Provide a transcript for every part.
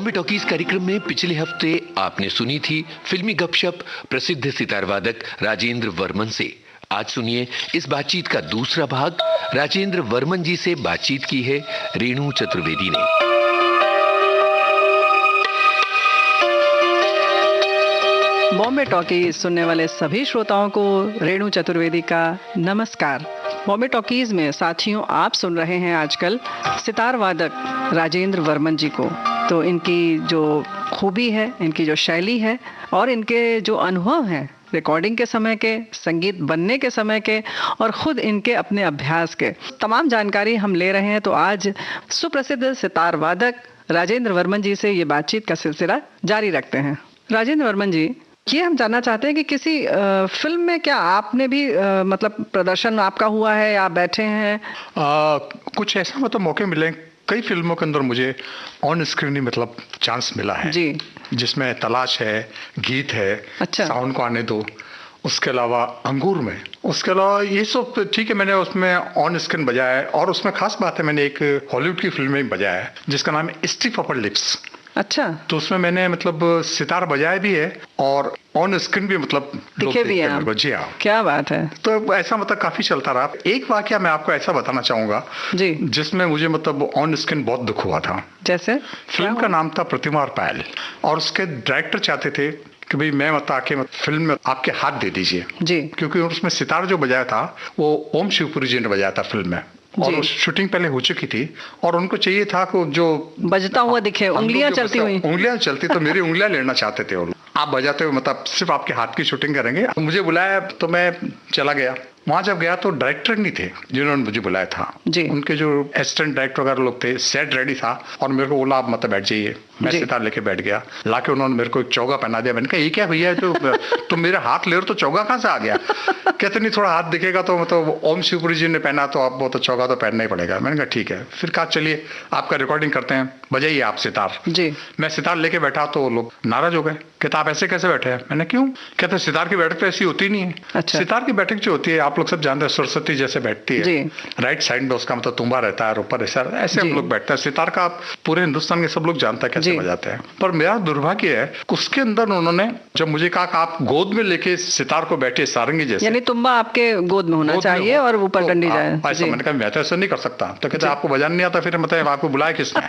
Bombay talkies कार्यक्रम में पिछले हफ्ते आपने सुनी थी फिल्मी गपशप प्रसिद्ध सितार वादक राजेंद्र वर्मन से। आज सुनिए इस बातचीत का दूसरा भाग। राजेंद्र वर्मन जी से बातचीत की है रेणु चतुर्वेदी ने। बॉम्बे टॉकीज सुनने वाले सभी श्रोताओं को रेणु चतुर्वेदी का नमस्कार। बॉम्बे टॉकीज में साथियों, आप सुन रहे हैं आजकल सितार वादक राजेंद्र वर्मन जी को। तो इनकी जो खूबी है, इनकी जो शैली है और इनके जो अनुभव हैं रिकॉर्डिंग के समय के, संगीत बनने के समय के और ख़ुद इनके अपने अभ्यास के, तमाम जानकारी हम ले रहे हैं। तो आज सुप्रसिद्ध सितार वादक राजेंद्र वर्मन जी से ये बातचीत का सिलसिला जारी रखते हैं। राजेंद्र वर्मन जी, ये हम जानना चाहते हैं कि किसी फिल्म में क्या आपने भी मतलब प्रदर्शन आपका हुआ है या बैठे हैं? कुछ ऐसा मतलब मौके मिले, कई फिल्मों के अंदर मुझे ऑन स्क्रीन ही मतलब चांस मिला है जी, जिसमें तलाश है, गीत है, अच्छा, साउंड को आने दो, उसके अलावा अंगूर में, उसके अलावा ये सब ठीक है, मैंने उसमें ऑन स्क्रीन बजाया है। और उसमें खास बात है, मैंने एक हॉलीवुड की फिल्म में बजाया है जिसका नाम है स्टिफ अपर लिप्स। अच्छा, तो उसमें मैंने मतलब सितार बजाया भी है और ऑन स्क्रीन भी मतलब दिखे भी हैं। जी हाँ, क्या बात है। तो ऐसा मतलब काफी चलता रहा। एक वाकया मैं आपको ऐसा बताना चाहूंगा जी, जिसमें मुझे मतलब ऑन स्क्रीन बहुत दुख हुआ था। जैसे? फिल्म का नाम था प्रतिमा और पायल, और उसके डायरेक्टर चाहते थे कि भाई मैं मतलब आके फिल्म में आपके हाथ दे दीजिए जी, क्योंकि उसमें सितार जो बजाया था वो ओम शिवपुरी जी ने बजाया था फिल्म में, और शूटिंग पहले हो चुकी थी और उनको चाहिए था कि जो बजता हुआ दिखे, उंगलियां चलती हुई, उंगलियां चलती, तो मेरी उंगलियां लेना चाहते थे वो लोग। आप बजाते हुए मतलब सिर्फ आपके हाथ की शूटिंग करेंगे। मुझे बुलाया तो मैं चला गया। वहां जब गया तो डायरेक्टर नहीं थे जिन्होंने मुझे बुलाया था जी, उनके जो असिस्टेंट डायरेक्टर वगैरह लोग थे। सेट रेडी था और मेरे को बोला आप मतलब बैठ जाइए। मैं सितार लेके बैठ गया। लाके उन्होंने मेरे को एक चौगा पहना दिया। मैंने कहा ये क्या भैया, तो तुम मेरे हाथ ले रहे हो तो चौगा कहाँ से आ गया? कहते नहीं, थोड़ा हाथ दिखेगा तो मतलब ओम शिवपुरी जी ने पहना तो आप वो तो चौगा तो पहनना ही पड़ेगा। मैंने कहा ठीक है। फिर कहा चलिए आपका रिकॉर्डिंग करते हैं, बजाइए आप सितार जी। मैं सितार लेके बैठा तो लोग नाराज हो गए, कहते आप ऐसे कैसे बैठे हैं? मैंने क्यों? कहते सितार की बैठक तो ऐसी होती नहीं है। अच्छा। सितार की बैठक जो होती है आप लोग सब जानते हैं, सरस्वती जैसे बैठती है, राइट साइड में उसका मतलब तुम्बा रहता है, ऊपर ऐसे हम लोग बैठते हैं। सितार का पूरे हिंदुस्तान के सब लोग जानते हैं कैसे बजाते हैं। पर मेरा दुर्भाग्य है उसके अंदर उन्होंने जब मुझे कहा कि आप गोद में लेके सितार को बैठे सारंगी जैसे, यानी तुम्बा आपके गोद में होना चाहिए और ऊपर डंडी जाए। ऐसा मैंने कहा मैं तो ऐसा नहीं कर सकता। तो कहते आपको बजाना नहीं आता, फिर मतलब आपको बुलाया किसने?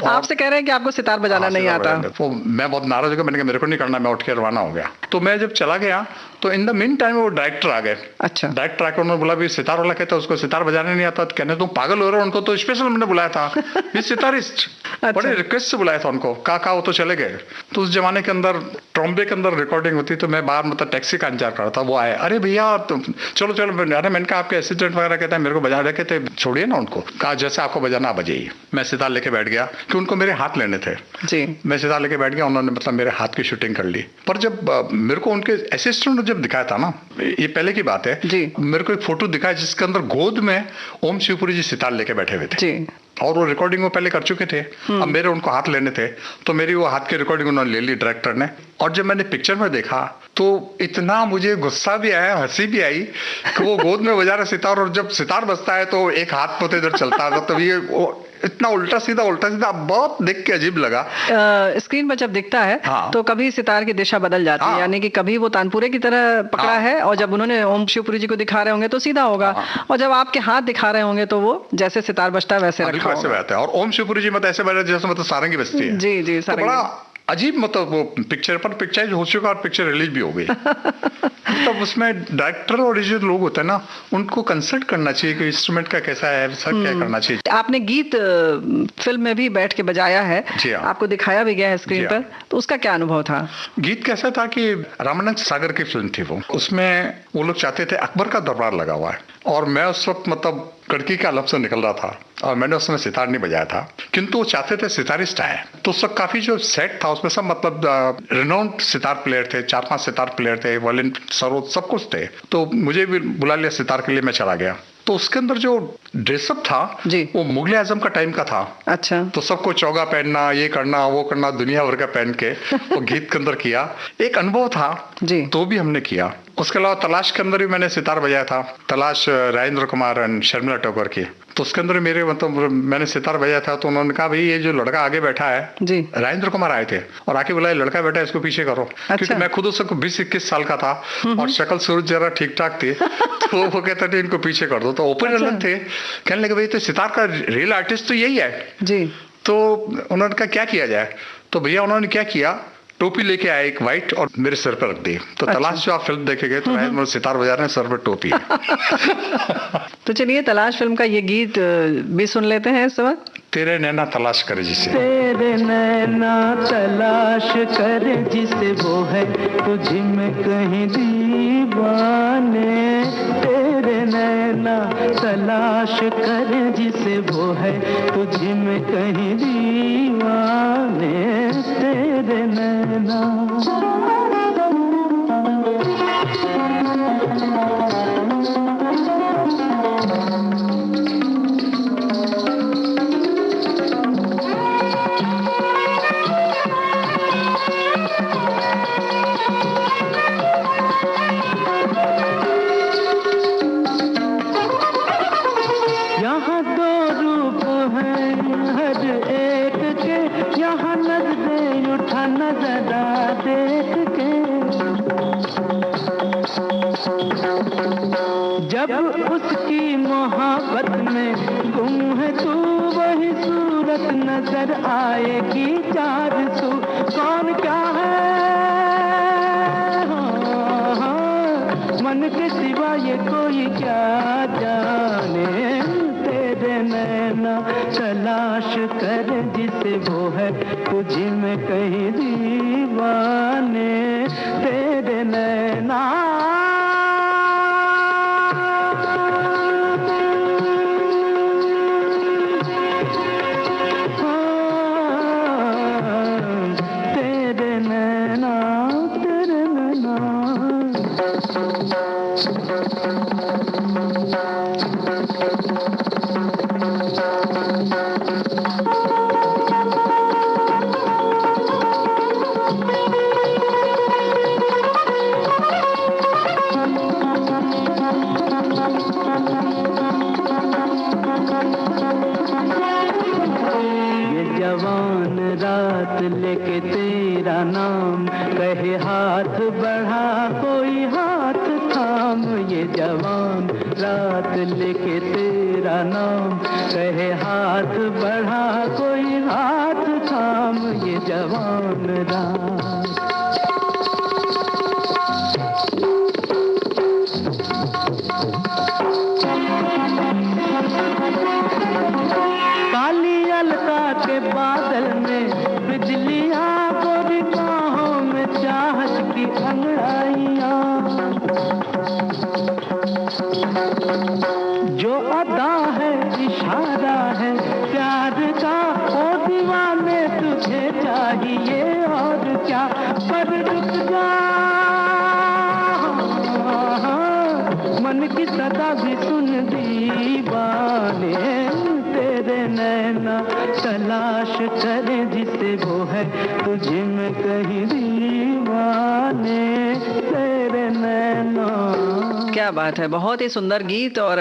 आपसे कह रहे हैं कि आपको सितार बजाना नहीं आता। तो मैं बहुत नाराज हो गया। मैंने कहा मेरे को नहीं करना, मैं उठ के रवाना हो गया। तो मैं जब चला गया तो इन द मीन टाइम वो डायरेक्टर आ गए। अच्छा। डायरेक्टर आकर उन्होंने बोला भी सितार वाला कहता है उसको सितार बजाने नहीं आता। कहने तुम पागल हो रहे हो, उनको तो स्पेशल मैंने बुलाया था, ये सितारिस्ट। बड़े रिक्वेस्ट से बुलाया था उनको। कहा वो तो चले गए। तो उस जमाने के अंदर ट्रॉम्बे के अंदर रिकॉर्डिंग होती, तो मैं बाहर मतलब टैक्सी का इंतजार कर रहा था। वो आए, अरे भैया चलो चलो। अरे मैंने कहा आपके असिस्टेंट वगैरह कहते हैं मेरे को बजा रहे, कहते छोड़िए ना उनको। कहा जैसे आपको बजाना आप बजाइए। मैं सितार लेके बैठ गया कि उनको मेरे हाथ लेने थे जी। मैं सितार लेके बैठ गया, उन्होंने मतलब मेरे हाथ की शूटिंग कर ली। पर जब मेरे को उनके असिस्टेंट ने जब दिखाया था ना, ये पहले की बात है जी, मेरे को एक फोटो दिखाया जिसके अंदर गोद में ओम शिवपुरी जी सितार लेके बैठे हुए थे जी। और वो रिकॉर्डिंग वो पहले कर चुके थे। अब मेरे उनको हाथ लेने थे, तो मेरी वो हाथ की रिकॉर्डिंग उन्होंने ले ली डायरेक्टर ने। और जब मैंने पिक्चर में देखा तो इतना मुझे गुस्सा भी आया, हंसी भी आई कि वो गोद में बजा रहे सितार, और जब सितार बजता है तो एक हाथ पोते इधर चलता है, तो ये इतना उल्टा सीधा बहुत देख के अजीब लगा। स्क्रीन पर जब दिखता है तो कभी सितार की दिशा बदल जाती है, यानी कि कभी वो तानपुरे की तरह पकड़ा है, और जब उन्होंने ओम शिवपुरी जी को दिखा रहे होंगे तो सीधा होगा, और जब आपके हाथ दिखा रहे होंगे तो वो जैसे सितार बजता है वैसे रखा होगा। और ओम शिवपुरी जी मतलब ऐसे बजा जैसे मतलब सारंगी बजती है जी जी। तो बड़ा अजीब मतलब वो पिक्चर पर पिक्चर हो चुका और पिक्चर रिलीज भी हो गई। तब उसमें डायरेक्टर और जो लोग होते हैं ना, उनको कंसल्ट करना चाहिए कि इंस्ट्रूमेंट का कैसा है, सब क्या करना चाहिए। आपने गीत फिल्म में भी बैठ के बजाया है, आपको दिखाया भी गया है स्क्रीन पर, तो उसका क्या अनुभव था? गीत कैसा था कि रामानंद सागर की फिल्म थी वो, उसमें वो लोग चाहते थे अकबर का दरबार लगा हुआ है, और मैं उस वक्त मतलब कड़की का लब से निकल रहा था और मैंने उस समय सितार नहीं बजाया था, किंतु वो चाहते थे सितारिस्ट आए। तो उस वक्त काफी जो सेट था उसमें सब मतलब रिनाउंड सितार प्लेयर थे, 4-5 सितार प्लेयर थे, वायलिन, सरोद, सब कुछ थे। तो मुझे भी बुला लिया सितार के लिए, मैं चला गया। तो उसके अंदर जो ड्रेसअप था जी, वो मुगले आजम का टाइम का था। अच्छा। तो सबको चौगा पहनना, ये करना, वो करना, दुनिया भर का पहन के वो गीत के अंदर किया। एक अनुभव था जी, तो भी हमने किया। उसके अलावा तलाश के अंदर भी मैंने सितार बजाया था। तलाश राजेंद्र कुमार एंड शर्मिला टैगोर की। तो उसके अंदर मेरे मतलब मैंने सितार बजाया था, तो उन्होंने कहा भाई ये जो लड़का आगे बैठा है जी, राजेंद्र कुमार आए थे और आके बोला लड़का बैठा है इसको पीछे करो। अच्छा। क्योंकि मैं खुद उस वक्त 20-21 साल का था और शक्ल सूरत जरा ठीक ठाक थी तो वो कहता था इनको पीछे कर दो। तो ओपन अलग थे, कहने लगे भाई तो सितार का रियल आर्टिस्ट तो यही है जी। तो उन्होंने कहा क्या किया जाए, तो भैया उन्होंने क्या किया, टोपी लेके आए एक वाइट और मेरे सर पर रख दी। तो तलाश जो आप फिल्म देखेंगे तो राजेंद्र सितार बजा रहे हैं, सर पर टोपी तो चलिए तलाश फिल्म का ये गीत भी सुन लेते हैं इस वक्त। तेरे नैना तलाश करे जिसे, तेरे नैना तलाश करे जिसे, वो है तुझ में कहीं दीवाने। तेरे नैना तलाश करे जिसे, वो है तुझ में कहीं दीवाने। तेरे नैना जब उसकी मोहब्बत में गुम है तू, वही सूरत नजर आएगी चार सू। कौन क्या है मन के सिवा ये कोई क्या जाने। तेरे नैना तलाश कर जिसे, वो है तुझ में कहीं दीवाने। तेरे नैना लेके तेरा नाम कहे हाथ बढ़ा कोई हाथ थाम। ये जवान रात लेके तेरा नाम कहे हाथ बढ़ा कोई हाथ थाम। ये जवान रात काली अलका के बादल में बिजलियां गोरी बाहों में चाहत की अंगड़ाइयां। जो अदा है इशारा है प्यार का, ओ दीवाने तुझे चाहिए और क्या। पर रुक जा मन की सदा भी सुन दीवाने। तेरे नैना तलाश करे जिसे, वो है तुझ में कहीं दीवाने। तेरे नैना। क्या बात है, बहुत ही सुंदर गीत। और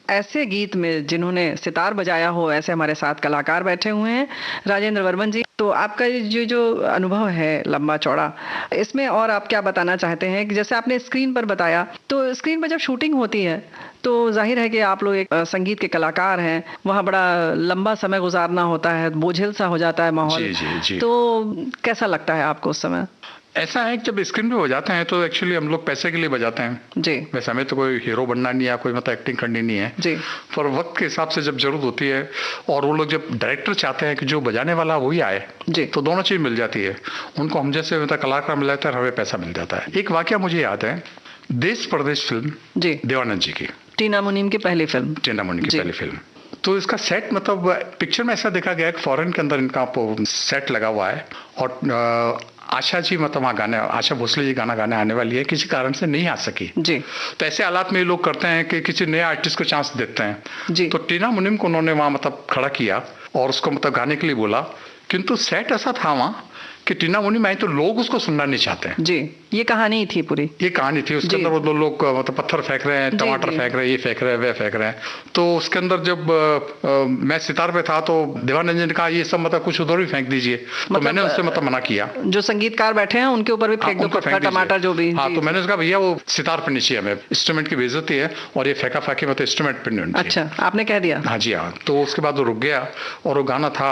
ऐसे गीत में जिन्होंने सितार बजाया हो, ऐसे हमारे साथ कलाकार बैठे हुए हैं राजेंद्र वर्मन जी। तो आपका जो अनुभव है लंबा चौड़ा, इसमें और आप क्या बताना चाहते हैं कि जैसे आपने स्क्रीन पर बताया, तो स्क्रीन पर जब शूटिंग होती है तो जाहिर है कि आप लोग एक संगीत के कलाकार हैं, वहाँ बड़ा लंबा समय गुजारना होता है, बोझिल सा हो जाता है माहौल। जी, जी, जी। तो कैसा लगता है आपको उस समय? ऐसा है कि जब स्क्रीन पे हो जाते हैं तो एक्चुअली हम लोग पैसे के लिए बजाते हैं जी। वैसे हमें तो कोई हीरो बनना नहीं है, कोई मतलब एक्टिंग करनी नहीं है जी। पर वक्त के हिसाब से जब जरूरत होती है और वो लोग जब डायरेक्टर चाहते हैं कि जो बजाने वाला वही आए जी, तो दोनों चीज मिल जाती है उनको। हम जैसे मतलब कलाकार मिल जाता है, हमें पैसा मिल जाता है। एक वाकया मुझे याद है, देश परदेश फिल्म जी, देवानंद जी की, टीना मुनीम की पहली फिल्म, टीना मुनीम की पहली फिल्म। तो इसका सेट मतलब पिक्चर में ऐसा देखा गया कि फॉरेन के अंदर इनका सेट लगा हुआ है और आशा जी मतलब वहाँ गाने, आशा भोसले जी गाना गाने आने वाली है, किसी कारण से नहीं आ सकी जी। तो ऐसे हालात में ये लोग करते हैं कि किसी नए आर्टिस्ट को चांस देते हैं जी। तो टीना मुनीम को उन्होंने वहाँ मतलब खड़ा किया और उसको मतलब गाने के लिए बोला किंतु सेट ऐसा था वहाँ कि टीना मुनी में आई तो लोग उसको सुनना नहीं चाहते हैं। जी, ये कहानी थी पूरी, ये कहानी थी। उसके अंदर वो दो लोग मतलब पत्थर फेंक रहे हैं, टमाटर फेंक रहे हैं, ये फेंक रहे हैं, वे फेंक रहे हैं। तो उसके अंदर जब मैं सितार पे था तो देवानंद ने कहा ये सब मतलब कुछ उधर भी फेंक दीजिए। तो मैंने उससे मतलब मना किया, जो संगीतकार बैठे हैं उनके ऊपर भी फेंक दो पत्थर टमाटर जो भी। हाँ, तो मैंने कहा भैया वो सितार पे नीचे हमें इंस्ट्रूमेंट की बेइज्जती है और ये फेंका फेंकी मतलब इंस्ट्रूमेंट पे नहीं। अच्छा, आपने कह दिया? हाँ जी हाँ। तो उसके बाद वो रुक गया और वो गाना था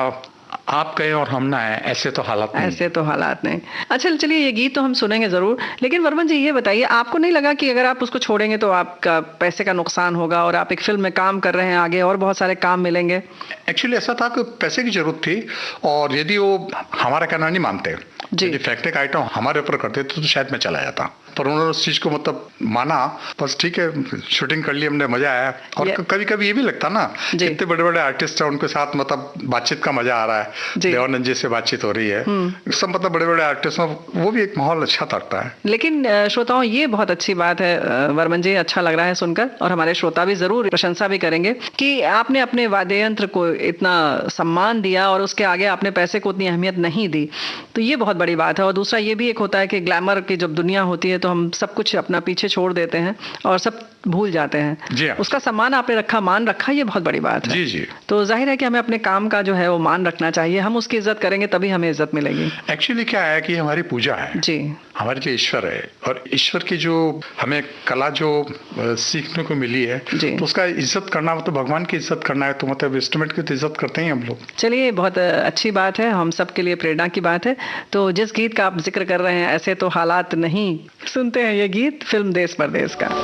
आप कहे और हम ना आए, ऐसे तो हालात नहीं। ऐसे तो हालात नहीं। अच्छा चलिए, ये गीत तो हम सुनेंगे जरूर, लेकिन वर्मन जी ये बताइए, आपको नहीं लगा कि अगर आप उसको छोड़ेंगे तो आपका पैसे का नुकसान होगा और आप एक फिल्म में काम कर रहे हैं, आगे और बहुत सारे काम मिलेंगे? एक्चुअली ऐसा था कि पैसे की जरूरत थी और यदि वो हमारा कहना नहीं मानते, यदि फैक्ट्री का आइटम हमारे ऊपर करते तो शायद मैं चला जाता, पर उन्होंने उस चीज को मतलब माना। बस ठीक है, शूटिंग कर ली हमने, मजा आया। और कभी कभी ये भी लगता ना, इतने बड़े बड़े आर्टिस्ट हैं, उनके साथ मतलब बातचीत का मजा आ रहा है, देवानंद जी से बातचीत हो रही है, सब मतलब बड़े बड़े आर्टिस्ट हैं, वो भी एक माहौल अच्छा लगता है। लेकिन श्रोताओं, ये बहुत अच्छी बात है वर्मन जी, अच्छा लग रहा है सुनकर, और हमारे श्रोता भी जरूर प्रशंसा भी करेंगे कि आपने अपने वाद्य यंत्र को इतना सम्मान दिया और उसके आगे आपने पैसे को उतनी अहमियत नहीं दी, तो ये बहुत बड़ी बात है। और दूसरा ये भी एक होता है कि ग्लैमर की जब दुनिया होती है तो हम सब कुछ अपना पीछे छोड़ देते हैं और सब भूल जाते हैं। जी, उसका सम्मान आपने रखा, मान रखा, ये बहुत बड़ी बात है। जी जी। तो जाहिर है कि हमें अपने काम का जो है वो मान रखना चाहिए, हम उसकी इज्जत करेंगे तभी हमें इज्जत मिलेगी। एक्चुअली क्या है कि हमारी पूजा है जी, हमारे लिए ईश्वर है, और ईश्वर की जो हमें कला जो सीखने को मिली है तो उसका इज्जत करना मतलब भगवान की इज्जत करना है, तो मतलब इंस्ट्रूमेंट की तो इज्जत करते हैं हम लोग। चलिए, बहुत अच्छी बात है, हम सब के लिए प्रेरणा की बात है। तो जिस गीत का आप जिक्र कर रहे हैं, ऐसे तो हालात नहीं, सुनते हैं ये गीत फिल्म देश परदेश का।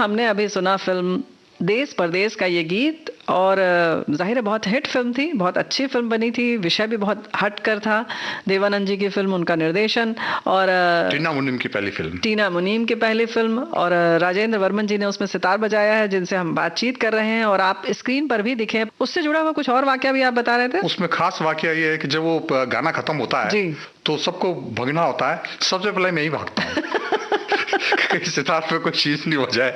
हमने अभी सुना फिल्म देश परदेश का ये गीत, और जाहिर है बहुत हिट फिल्म थी, बहुत अच्छी फिल्म बनी थी, विषय भी बहुत हटकर था। देवानंद जी की फिल्म, उनका निर्देशन, और टीना मुनीम की पहली फिल्म, टीना मुनीम की पहली फिल्म, और राजेंद्र वर्मन जी ने उसमें सितार बजाया है, जिनसे हम बातचीत कर रहे हैं, और आप स्क्रीन पर भी दिखे। उससे जुड़ा हुआ कुछ और वाकया भी आप बता रहे थे? उसमें खास वाकया ये है कि जब वो गाना खत्म होता है तो सबको भगना होता है, सबसे पहले मैं ही भागता हूँ कहीं सितार पे कोई चीज नहीं हो जाए।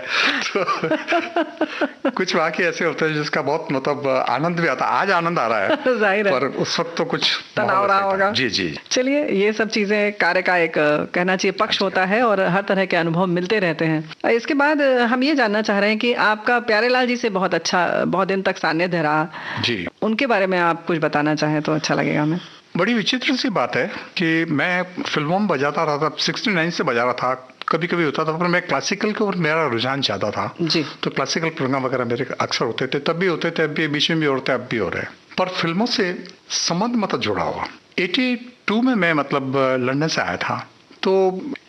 तो कुछ वाकई ऐसे होते हैं जिसका बहुत मतलब आनंद भी आता है। आज आनंद आ रहा है, जाहिर है, पर उस वक्त तो कुछ तनाव रहा होगा। जी जी। चलिए, ये सब चीजें कार्य का एक कहना चाहिए पक्ष होता है और हर तरह के अनुभव मिलते रहते हैं। इसके बाद हम ये जानना चाह रहे हैं कि आपका प्यारेलाल जी से बहुत दिन तक सानिध्य रहा जी, उनके बारे में आप कुछ बताना चाहें तो अच्छा लगेगा हमें। बड़ी विचित्र सी बात है कि मैं फिल्मों में बजाता रहा था, 69 से बजा रहा था, कभी कभी होता था, पर मैं क्लासिकल के ऊपर मेरा रुझान ज्यादा था जी। तो क्लासिकल प्रोग्राम वगैरह मेरे अक्सर होते थे, तब भी होते थे, अब भी बीच में भी होते, अब भी हो रहे हैं। पर फिल्मों से संबंध मतलब जुड़ा हुआ 82 में मैं मतलब लंदन से आया था। तो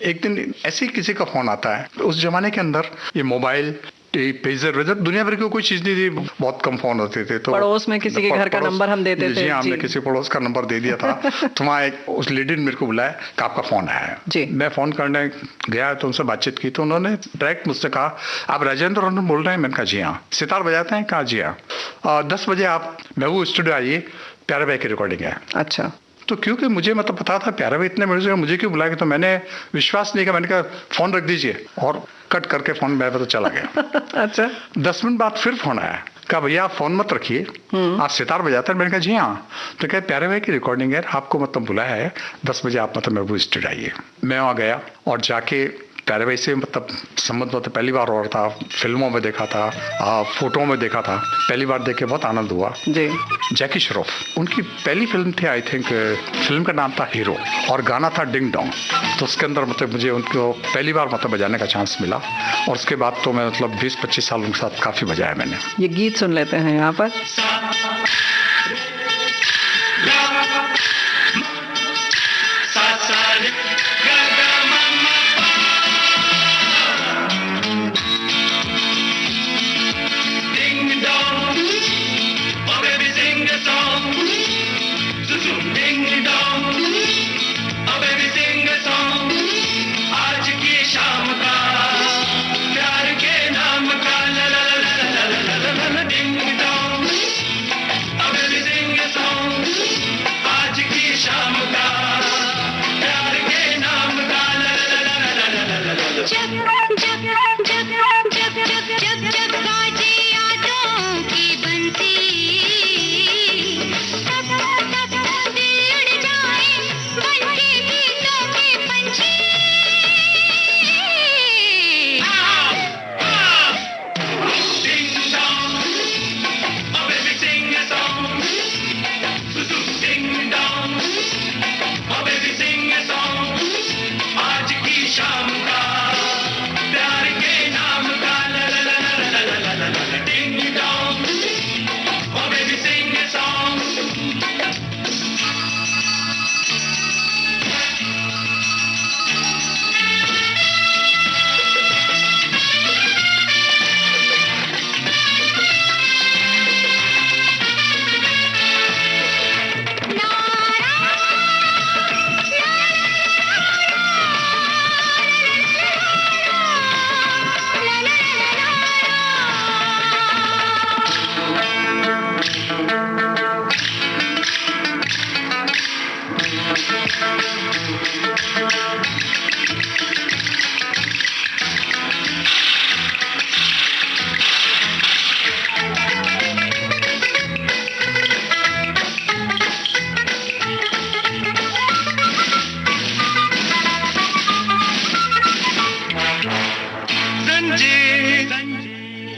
एक दिन ऐसे ही किसी का फोन आता है। उस जमाने के अंदर ये मोबाइल, पेजर वेजर दुनिया भर की कोई चीज नहीं थी, बहुत कम फोन होते थे। तो पड़ोस में किसी के घर का नंबर हम देते थे। जी, हमने किसी पड़ोस का नंबर दे दिया था। तो वहाँ एक उस लेडी ने मेरे को बुलाया कि आपका फोन आया है जी। मैं फोन करने गया तो उनसे बातचीत की, तो उन्होंने डायरेक्ट मुझसे कहा, आप राजेंद्र वर्मन बोल रहे हैं? मैंने कहा जी हाँ। सितार बजाते हैं? कहा जी हाँ। 10 बजे आप महबूब स्टूडियो आइए, प्यारे भाई की रिकॉर्डिंग है। अच्छा। तो क्योंकि मुझे मतलब पता था प्यारे भाई इतने बड़े मुझे क्यों बुलाया, तो मैंने विश्वास नहीं किया, मैंने कहा फोन रख दीजिए, और कट करके फोन मेरे पे तो चला गया। अच्छा। 10 मिनट बाद फिर फोन आया, कहा भैया आप फोन मत रखिए, आप सितार बजाते हैं? मैंने कहा जी हाँ। तो कहे प्यारे भाई की रिकॉर्डिंग है, आपको मतलब बुलाया है, 10 बजे आप मतलब महबूब स्टूडियो आइए। मैं वहाँ गया और जाके प्यारे भाई से मतलब संबंध मतलब पहली बार हो रहा था, फिल्मों में देखा था, फोटो में देखा था, पहली बार देख के बहुत आनंद हुआ जी। जैकी श्रॉफ, उनकी पहली फिल्म थी आई थिंक, फिल्म का नाम था हीरो और गाना था डिंग डोंग। तो उसके अंदर मतलब मुझे उनको पहली बार मतलब बजाने का चांस मिला, और उसके बाद तो मैं मतलब 20-25 साल उनके साथ काफी बजाया मैंने। ये गीत सुन लेते हैं यहाँ पर।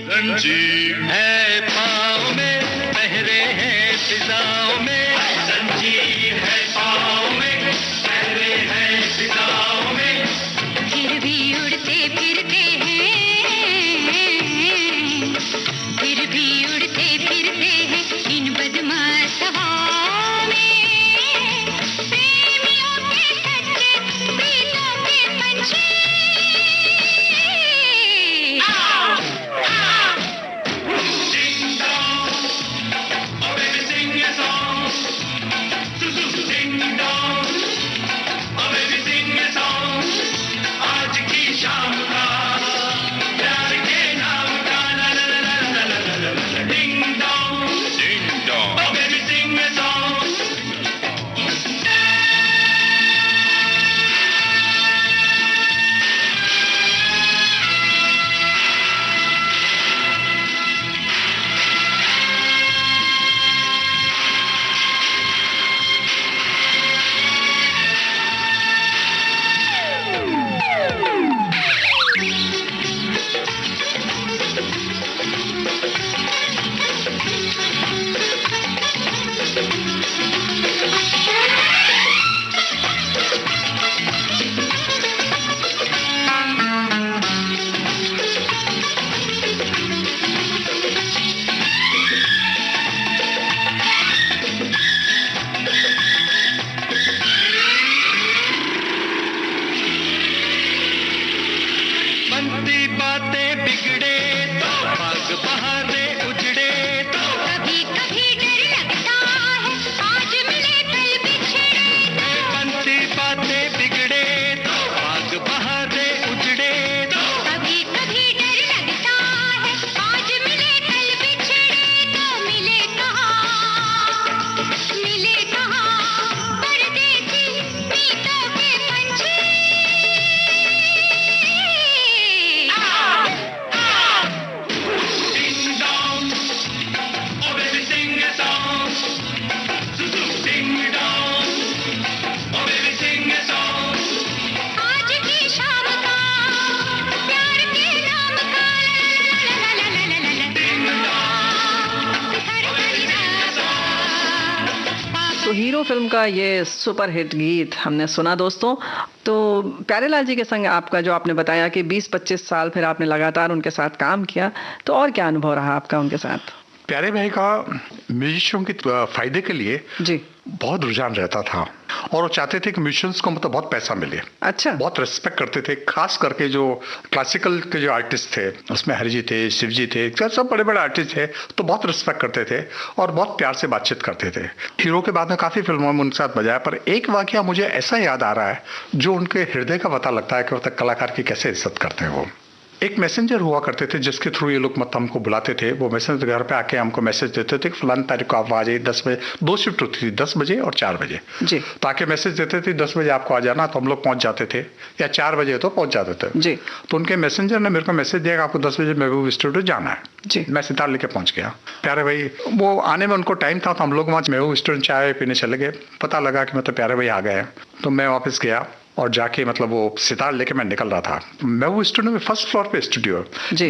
जंजीर है पाँव में, पहरे हैं फिजाओं में, जंजीर है पाँव में, पहरे हैं फिजाओं में, फिर भी उड़ते फिरते हैं, फिर भी उड़ते फिरते हैं इन बदमाश हवाओं में, प्रेमियों के सच्चे दिलों के पंछी। तो हीरो फिल्म का ये सुपर हिट गीत हमने सुना दोस्तों। तो प्यारेलाल जी के संग आपका जो आपने बताया कि 20-25 साल फिर आपने लगातार उनके साथ काम किया, तो और क्या अनुभव रहा आपका उनके साथ? प्यारे भाई का म्यूजिशियन के फायदे के लिए जी बहुत रुझान रहता था और वो चाहते थे कि म्यूजिशियंस को मतलब बहुत पैसा मिले। अच्छा। बहुत रिस्पेक्ट करते थे, खास करके जो क्लासिकल के जो आर्टिस्ट थे, उसमें हरिजी थे, शिवजी थे, सब बड़े बड़े आर्टिस्ट थे, तो बहुत रिस्पेक्ट करते थे और बहुत प्यार से बातचीत करते थे। हीरो के बाद में काफ़ी फिल्मों में उनके साथ बजाया, पर एक वाकया मुझे ऐसा याद आ रहा है जो उनके हृदय का पता लगता है कि मतलब कलाकार की कैसे इज्जत करते हैं वो। एक मैसेंजर हुआ करते थे जिसके थ्रू ये लोग मतलब हमको बुलाते थे। वो मैसेंजर घर पे आके हमको मैसेज देते थे कि फलानी तारीख को आप आ जाइए 10 बजे। 2 शिफ्ट होती थी, 10 बजे और 4 बजे जी। ताकि मैसेज देते थे 10 बजे आपको आ जाना, तो हम लोग पहुंच जाते थे, या 4 बजे तो पहुंच जाते थे जी। तो उनके मैसेंजर ने मेरे को मैसेज दिया कि आपको 10 बजे महबूब स्टूडियो जाना है जी। मैं सितार लेके पहुंच गया। प्यारे भाई वो आने में उनको टाइम था, तो हम लोग वहाँ महबूब स्टूडियो चाय पीने चले गए। पता लगा कि मतलब प्यारे भाई आ गए हैं, तो मैं वापस गया और जाके मतलब वो सितार लेके मैं निकल रहा था। मैं वो स्टूडियो में फर्स्ट फ्लोर पे स्टूडियो,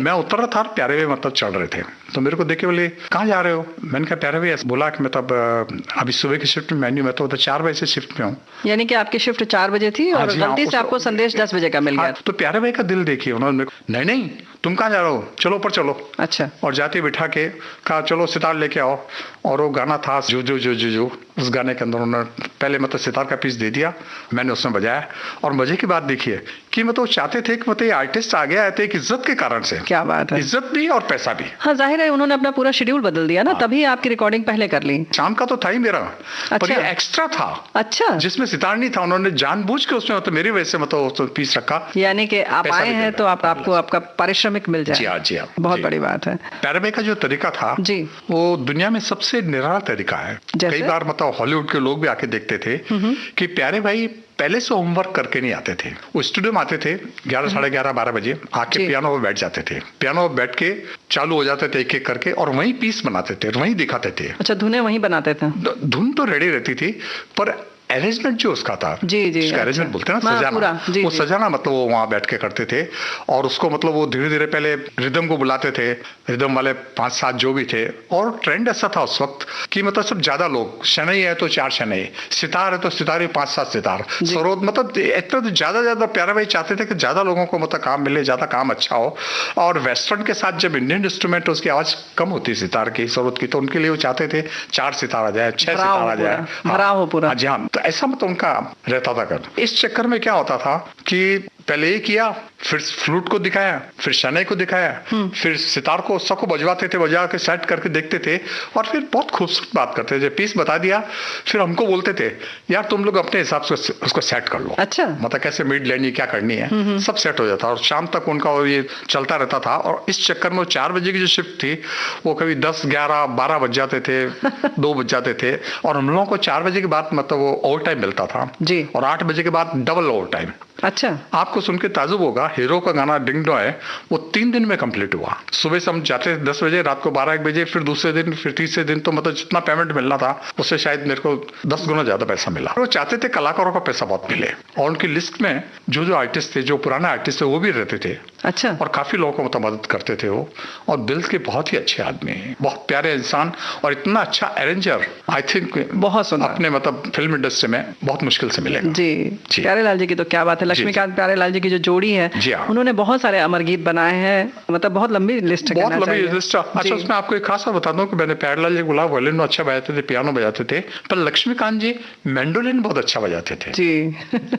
मैं उतर रहा था, प्यारे भाई मतलब चढ़ रहे थे, तो मेरे को देख के बोले कहाँ जा रहे हो? मैंने कहा प्यारे भाई बोला कि मतलब अभी सुबह की शिफ्ट में मेन्यू में तो 4 बजे से शिफ्ट में हूँ। यानी कि आपकी शिफ्ट 4 बजे थी और गलती से आपको संदेश 10 बजे का मिल गया। तो प्यारे भाई का दिल देखिए, उन्होंने नहीं नहीं तुम कहाँ जा रहे हो, चलो ऊपर चलो। अच्छा। और जाते बिठा के कहा चलो सितार लेके आओ, और वो गाना था जो जो जो जो जो उस गाने के अंदर उन्होंने पहले मतलब सितार का पीस दे दिया, मैंने उसमें बजाया। और मजे की बात देखिए कि मतलब चाहते थे कि मतलब ये आर्टिस्ट आगे आए थे एक इज्जत के कारण से। क्या बात है। इज्जत भी और पैसा भी। हाँ जाहिर है उन्होंने अपना पूरा शेड्यूल बदल दिया ना, तभी आपकी रिकॉर्डिंग पहले कर ली। शाम का तो था ही मेरा, पर ये एक्स्ट्रा था। अच्छा। जिसमें सितार नहीं था, उन्होंने जानबूझ के उसमें मतलब मेरी वजह से मतलब पीस रखा। यानी कि आप आए हैं तो आपको आपका पारिश्रमिक मिल जाए। जी हाँ, जी हाँ, बहुत बड़ी बात है। प्यारे भाई का जो तरीका था जी, वो दुनिया में सबसे निराला तरीका है। कई बार मतलब हॉलीवुड के लोग भी आके देखते थे कि प्यारे भाई पहले से होमवर्क करके नहीं आते थे। वो स्टूडियो में आते थे 11, साढ़े 11, 12 बजे आके पियानो पर बैठ जाते थे। पियानो पर बैठ के चालू हो जाते थे एक एक करके, और वहीं पीस बनाते थे, वहीं दिखाते थे। अच्छा, धुनें वहीं बनाते थे? धुन तो रेडी रहती थी, पर अरेंजमेंट जो उसका था, जी जी, अरेंजमेंट बोलते हैं ना, सजाना, वो सजाना मतलब वो वहाँ बैठ के करते थे। और उसको मतलब वो धीरे धीरे पहले रिदम को बुलाते थे, रिदम वाले 5-7 जो भी थे। और ट्रेंड ऐसा था उस वक्त कि मतलब सब ज्यादा लोग, शनई है तो 4 शनई, सितार है तो सितार 5-7 सितार, सरोद, मतलब इतना तो ज्यादा प्यारे भाई चाहते थे कि ज्यादा लोगों को मतलब काम मिले, ज्यादा काम अच्छा हो। और वेस्टर्न के साथ जब इंडियन इंस्ट्रूमेंट उसकी आवाज कम होती सितार की, सरोद की, तो उनके लिए वो चाहते थे 4 सितार आ जाए, 6 सितार आ जाए, भरा हो पूरा। जी हाँ, तो ऐसा मतलब उनका रहता था कर। इस चक्कर में क्या होता था कि पहले ये किया, फिर फ्लूट को दिखाया, फिर शनाई को दिखाया, फिर सितार को सबको बजवाते थे, बजा के सेट करके देखते थे, और फिर बहुत खूबसूरत बात करते थे। पीस बता दिया, फिर हमको बोलते थे यार तुम लोग अपने हिसाब से उसको सेट कर लो। अच्छा। मतलब कैसे मिड लेनी, क्या करनी है, सब सेट हो जाता। और शाम तक उनका ये चलता रहता था। और इस चक्कर में 4 बजे की जो शिफ्ट थी वो कभी 10, 11, 12 बज जाते थे, 2 बज जाते थे। और हम लोगों को 4 बजे के बाद मतलब वो ओवर टाइम मिलता था जी। और 8 बजे के बाद डबल ओवर टाइम। अच्छा। आपको सुन के ताजुब होगा, हीरो का गाना डिंग डो है वो 3 दिन में कंप्लीट हुआ। सुबह से हम जाते थे 10 बजे, रात को 12-1 बजे, फिर दूसरे दिन, फिर तीसरे दिन, तो मतलब जितना पेमेंट मिलना था उससे शायद मेरे को 10 गुना ज्यादा पैसा मिला। वो चाहते थे कलाकारों का पैसा बहुत मिले, और उनकी लिस्ट में जो जो आर्टिस्ट थे, जो पुराने आर्टिस्ट थे, वो भी रहते थे। अच्छा। और काफी लोगों को मतलब मदद करते थे वो, और दिल के बहुत ही अच्छे आदमी, बहुत प्यारे इंसान, और इतना अच्छा अरेंजर आई थिंक बहुत सुंदर अपने मतलब फिल्म इंडस्ट्री में बहुत मुश्किल से मिलेगा। जी। प्यारेलाल जी की तो क्या बात है। लक्ष्मीकांत प्यारेलाल जी की जो जोड़ी है, उन्होंने बहुत सारे अमर गीत बनाए हैं, मतलब बहुत लंबी लिस्ट है, बहुत लंबी लिस्ट। अच्छा, उसमें आपको एक खास बात बता दूं कि मैंने प्यारेलाल जी गुलाब वायलिन अच्छा बजाते थे, पियानो बजाते थे, पर लक्ष्मीकांत जी मैंडोलिन बहुत अच्छा बजाते थे जी।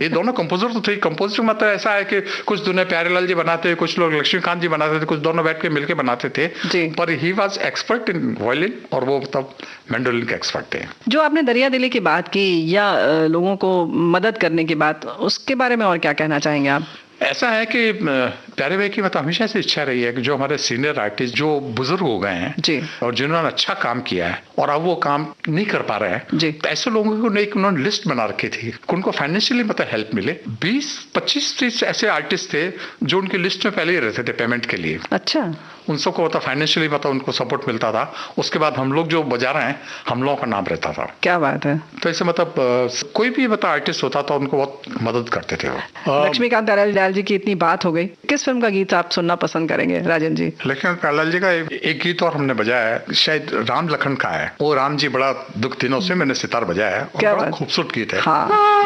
ये दोनों कंपोजर तो थे। कंपोजर मतलब ऐसा है कि कुछ दुनिया प्यारेलाल जी बनाते, कुछ लोग लक्ष्मीकांत जी बनाते थे, कुछ दोनों बैठ के मिलकर बनाते थे जी। पर he was expert in violin, और वो मतलब मैंडोलिन के एक्सपर्ट थे। जो आपने दरिया दिली की बात की या लोगों को मदद करने की बात, उसके बारे में और क्या कहना चाहेंगे आप? ऐसा है कि प्यारे भाई की मतलब हमेशा से इच्छा रही है कि जो हमारे सीनियर आर्टिस्ट जो बुजुर्ग हो गए हैं जी, और जिन्होंने अच्छा काम किया है और अब वो काम नहीं कर पा रहे हैं जी, तो ऐसे लोगों को एक उन्होंने लिस्ट बना रखी थी, उनको फाइनेंशियली मतलब हेल्प मिले। 20-25-30 ऐसे आर्टिस्ट थे जो उनकी लिस्ट में पहले ही रहते थे पेमेंट के लिए। अच्छा। उन सबको मतलब फाइनेंशियली मतलब उनको सपोर्ट मिलता था। उसके बाद हम लोग जो बजा रहे हैं हम लोगों का नाम रहता था। क्या बात है। तो ऐसे मतलब कोई भी मतलब आर्टिस्ट होता था उनको बहुत मदद करते थे वो। लक्ष्मीकांत प्यारेलाल जी की इतनी बात हो गई, किस फिल्म का गीत आप सुनना पसंद करेंगे राजेंद्र जी? लक्ष्मीकांत प्यारेलाल जी का एक गीत और हमने बजाया है, शायद राम लखन का है। वो राम जी बड़ा दुख दिनों से मैंने सितार बजाया है, क्या बड़ा खूबसूरत गीत है। हाँ।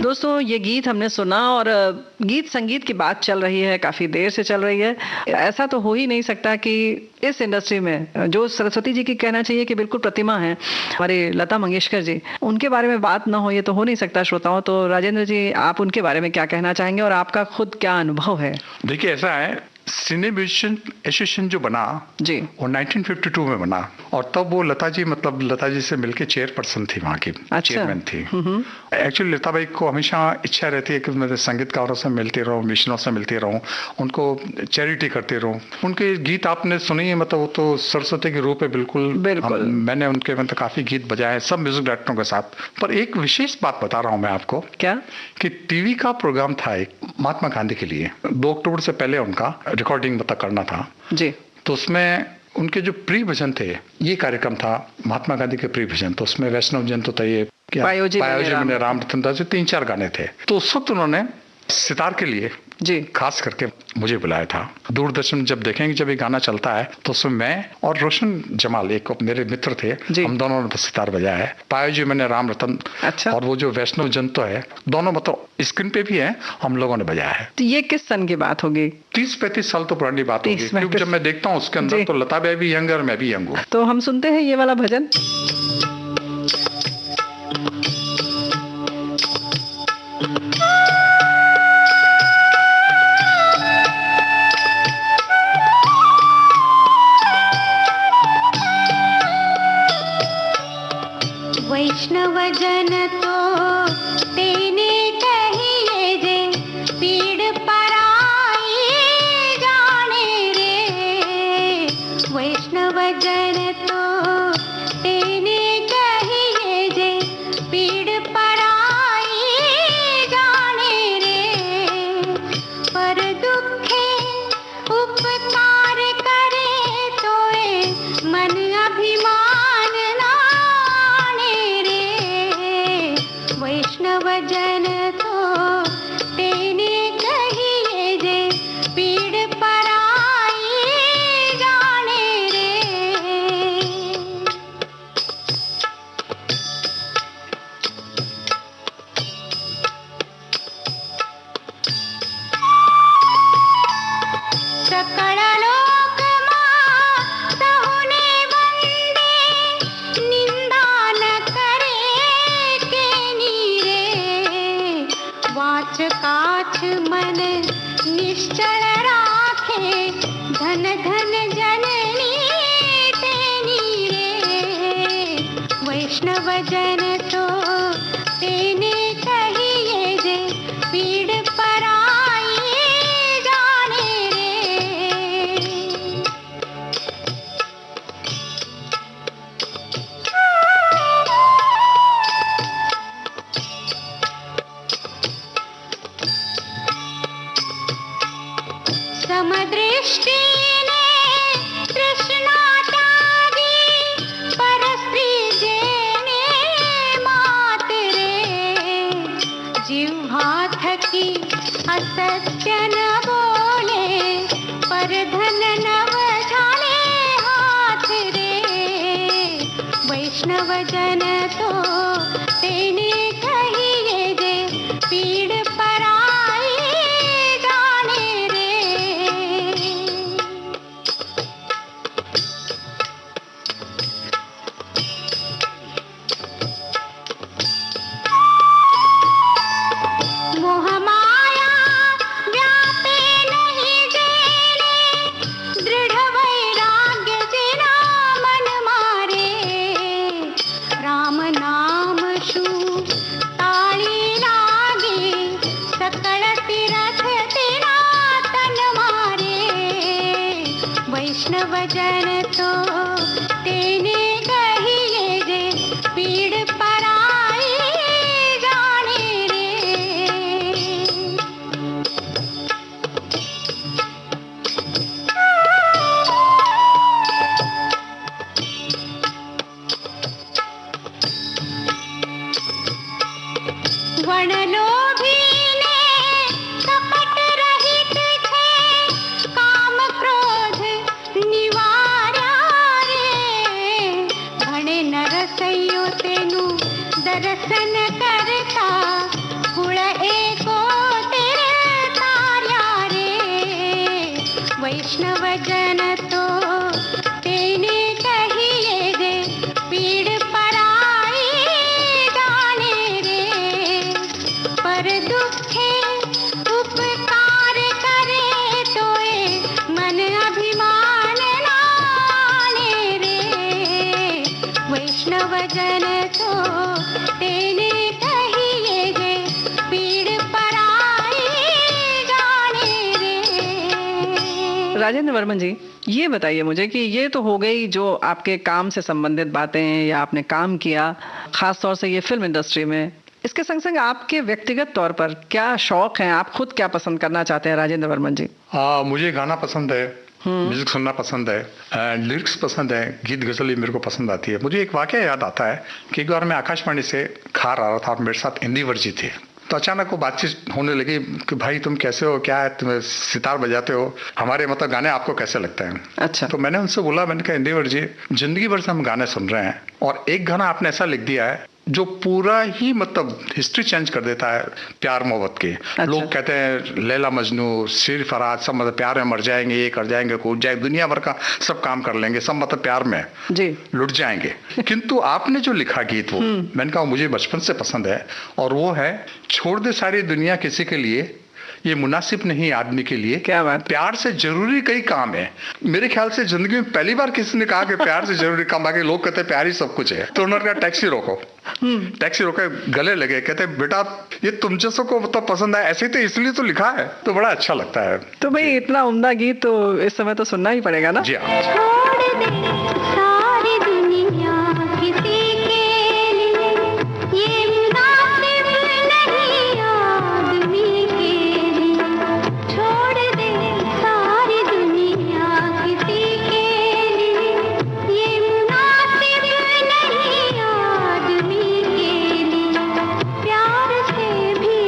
दोस्तों ये गीत हमने सुना और गीत संगीत की बात चल रही है, काफी देर से चल रही है। ऐसा तो हो ही नहीं सकता कि इस इंडस्ट्री में जो सरस्वती जी की कहना चाहिए कि बिल्कुल प्रतिमा है हमारी लता मंगेशकर जी, उनके बारे में बात ना हो ये तो हो नहीं सकता श्रोताओं। तो राजेंद्र जी आप उनके बारे में क्या कहना चाहेंगे और आपका खुद क्या अनुभव है? देखिए ऐसा है, सिने म्यूजिशियन एसोसिएशन जो बना जी वो 1952 में बना और तब वो लता जी से मिलके चेयरपर्सन थी, वहाँ की चेयरमैन थी। एक्चुअली लता भाई को हमेशा इच्छा रहती है कि मैं संगीतकारों से मिलती रहूं, म्यूजिशियनों से मिलती रहूं, उनको चैरिटी करती रहूं। उनके गीत आपने सुने ही, मतलब वो तो सरस्वती के रूप है बिल्कुल। मैंने उनके मतलब काफी गीत बजाए हैं सब म्यूजिक डायरेक्टरों के साथ। पर एक विशेष बात बता रहा हूँ मैं आपको, क्या कि टीवी का प्रोग्राम था एक महात्मा गांधी के लिए, 2 अक्टूबर से पहले उनका रिकॉर्डिंग करना था जी। तो उसमें उनके जो प्री भजन थे, ये कार्यक्रम था महात्मा गांधी के प्री भजन। तो उसमें वैष्णव जन तो ये पायोजी में राम रतन दास, 3-4 गाने थे। तो उस वक्त उन्होंने सितार के लिए जी खास करके मुझे बुलाया था। दूरदर्शन जब देखेंगे, जब ये गाना चलता है तो उसमें मैं और रोशन जमाल, एक मेरे मित्र थे, हम दोनों ने सितार बजाया है। पायो जी मैंने राम रतन, अच्छा, और वो जो वैष्णव जन तो है, दोनों मतलब स्क्रीन पे भी है, हम लोगों ने बजाया है। तो ये किस सन की बात होगी? 30-35 साल तो पुरानी बात होगी, क्योंकि जब मैं देखता हूँ उसके अंदर तो लता बाई भी यंग और मैं भी यंग हूँ। तो हम सुनते हैं ये वाला भजन। वैष्णव जन तो तेने कहिए जे, पीड़ पराई जाने रे। वैष्णव जन तो तेने कहिए जे, पीड़ पराई जाने रे। पर दुखे उपकार करे तोए, मन अभिमान ना वैष्णव जन तो तेने कहिए जे, पीड़ पराई जाने रे। सकल लोक मां सहुने वंदे, निंदा न करे केनी रे। वाच काछ मन निश्चल राखे, धन धन जननी तेनी रे। वैष्णव जन तो तेने कहिए जे, पीड़ पराई जाने रे। समदृष्टि ने तृष्णा त्यागी, परस्त्री जेने मात रे। जिह्वा थकी असत्य न बोले, पर धन नव झाले हाथ रे। वैष्णव जन तो तेने कहिए जे, पीड़ पराई जाने रे। मोह माया व्यापे नहीं जेने, दृढ़ वैराग्य जिना मन मारे। राम नाम शू ताली लागे, सकल तीरथ तिना तन मारे। वैष्णव जन तो तेने कहिए जे, पीड़ पराई जाने रे। वण लोभी ने कपट रहित छे, काम क्रोध निवार्या रे। घणे नरसैयो तेनु दर्शन करता, कुळ एको तेरे तार्या रे। वैष्णव जन तो तेने कहिए जे, पीड़ पराई जाने रे। पर दुखे उपकार करे तोए, मन अभिमान नाने रे। वैष्णव जन तो तेने कहिए जे, पीड़ पराई जाने रे। राजेंद्र वर्मन जी, ये बताइए मुझे कि ये तो हो गई जो आपके काम से संबंधित बातें या आपने काम किया, खास तौर से ये फिल्म इंडस्ट्री में। इसके संग संग आपके व्यक्तिगत तौर पर क्या शौक हैं, आप खुद क्या पसंद करना चाहते हैं राजेंद्र वर्मन जी? मुझे गाना पसंद है, म्यूजिक सुनना पसंद है, लिरिक्स पसंद है, गीत गजल मेरे को पसंद आती है। मुझे एक वाकया याद आता है कि एक बार मैं आकाशवाणी से खार आ रहा था और मेरे साथ इंदिवर जी थे। तो अचानक वो बातचीत होने लगी कि भाई तुम कैसे हो, क्या है, तुम सितार बजाते हो, हमारे मतलब गाने आपको कैसे लगते हैं? अच्छा। तो मैंने उनसे बोला, मैंने कहा इंदिवर जी, जिंदगी भर से हम गाने सुन रहे हैं और एक गाना आपने ऐसा लिख दिया है जो पूरा ही मतलब हिस्ट्री चेंज कर देता है प्यार मोहब्बत की। अच्छा। लोग कहते हैं लैला मजनू, शेर फराज सब मतलब प्यार में मर जाएंगे, ये कर जाएंगे, कूद जाएंगे, दुनिया भर का सब काम कर लेंगे, सब मतलब प्यार में जी लुट जाएंगे। किंतु आपने जो लिखा गीत वो मैंने कहा मुझे बचपन से पसंद है, और वो है छोड़ दे सारी दुनिया किसी के लिए, ये मुनासिब नहीं आदमी के लिए। क्या बात, प्यार से जरूरी कई काम है। मेरे ख्याल से जिंदगी में पहली बार किसी ने कहा कि प्यार से जरूरी काम, बाकी लोग कहते हैं प्यार ही सब कुछ है। तो उन्होंने कहा टैक्सी रोको, टैक्सी रोके, गले लगे, कहते बेटा ये तुम जैसों को तो पसंद है, ऐसे तो इसलिए तो लिखा है। तो बड़ा अच्छा लगता है। तो भाई इतना उम्दा गीत तो इस समय तो सुनना ही पड़ेगा ना। जी हाँ। सारी दुनिया किसी के लिए, ये मुनासिब नहीं आदमी के लिए। छोड़ दे सारी दुनिया किसी के लिए, ये मुनासिब नहीं आदमी के लिए। प्यार से भी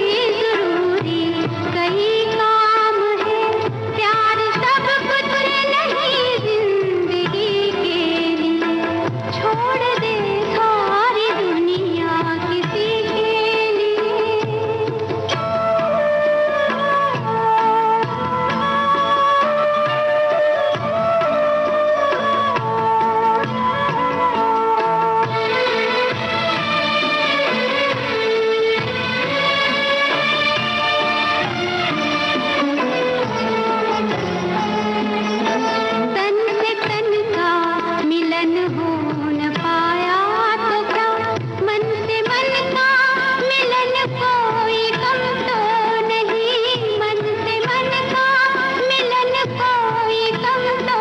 जरूरी कई काम है, प्यार सब कुछ नहीं जिंदगी के लिए। छोड़ दे सारी दुनिया किसी के लिए। तन से तन का मिलन हो न पाया तो क्या, मन से मन का मिलन कोई कम तो नहीं। मन से मन का मिलन कोई कम तो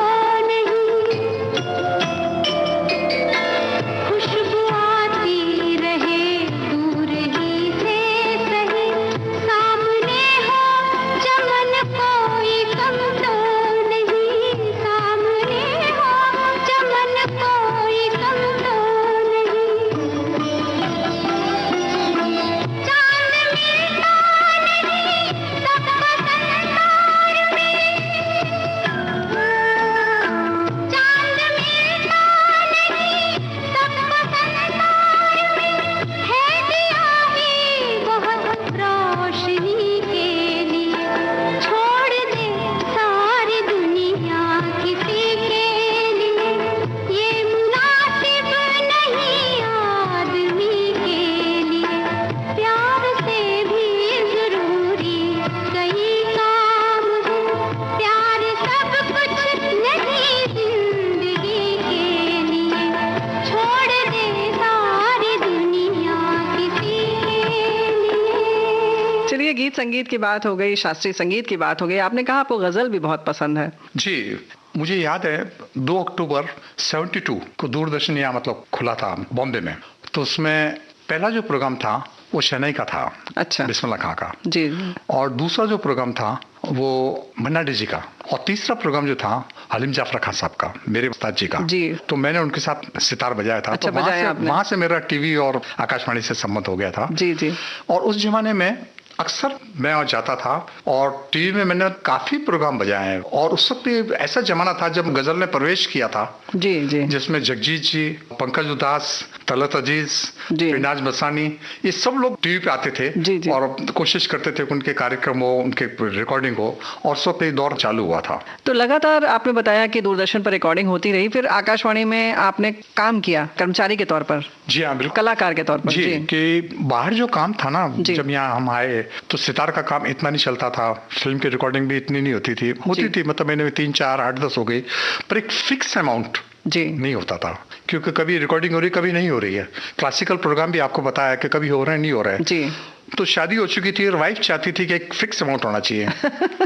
नहीं। खुशबू आती रहे दूर ही से सही, सामने हो चमन कोई कम तो नहीं। सामने हो चमन कोई कम तो नहीं। चांद मिलता नहीं सबका संसार में, चांद मिलता नहीं सबका संसार में। है दिया भी बहुत रोशनी के लिए। छोड़ दे सारी दुनिया किसी के लिए, ये मुनासिब नहीं आदमी के लिए। प्यार से भी जरूरी कई काम है, प्यार सब कुछ नहीं जिंदगी के लिए। छोड़ दे सारी दुनिया किसी के लिए। चलिए, गीत संगीत की बात हो गई, शास्त्रीय संगीत की बात हो गई, आपने कहा आपको गजल भी बहुत पसंद है। जी, मुझे याद है 2 अक्टूबर 72 को दूरदर्शन यहाँ मतलब खुला था बॉम्बे में। तो उसमें पहला जो प्रोग्राम था वो शहनाई का था। अच्छा। बिस्मिल्लाह खां का जी। और दूसरा जो प्रोग्राम था वो मन्ना डे जी का, और तीसरा प्रोग्राम जो था हलीम जाफर खान साहब का, मेरे उस्ताद जी का। जी। तो मैंने उनके साथ सितार बजाया था। अच्छा, तो वहां से मेरा टीवी और आकाशवाणी से संबंध हो गया था। जी जी। और उस जमाने में अक्सर मैं और जाता था और टीवी में मैंने काफी प्रोग्राम बजाए हैं। और उस वक्त भी ऐसा जमाना था जब गजल ने प्रवेश किया था। जी जी। जिसमें जगजीत जी, पंकज उदास, तलत अजीज, पिनाज बसानी, ये सब लोग टीवी पे आते थे। जी जी। और कोशिश करते थे कि उनके कार्यक्रम हो, उनके रिकॉर्डिंग हो। और उस वक्त ये दौर चालू हुआ था। तो लगातार आपने बताया कि दूरदर्शन पर रिकॉर्डिंग होती रही, फिर आकाशवाणी में आपने काम किया कर्मचारी के तौर पर। जी हाँ, बिल्कुल, कलाकार के तौर पर। जी, कि बाहर जो काम था ना, जब यहाँ हम आए तो सितार का काम इतना नहीं चलता था, फिल्म की रिकॉर्डिंग भी इतनी नहीं होती थी मतलब महीने में 3, 4, 8, 10 हो गई, पर एक फिक्स अमाउंट जी नहीं होता था। क्योंकि कभी रिकॉर्डिंग हो रही, कभी नहीं हो रही है। क्लासिकल प्रोग्राम भी आपको बताया कि कभी हो रहे हैं, नहीं हो रहे हैं जी। तो शादी हो चुकी थी और वाइफ चाहती थी कि एक फिक्स अमाउंट होना चाहिए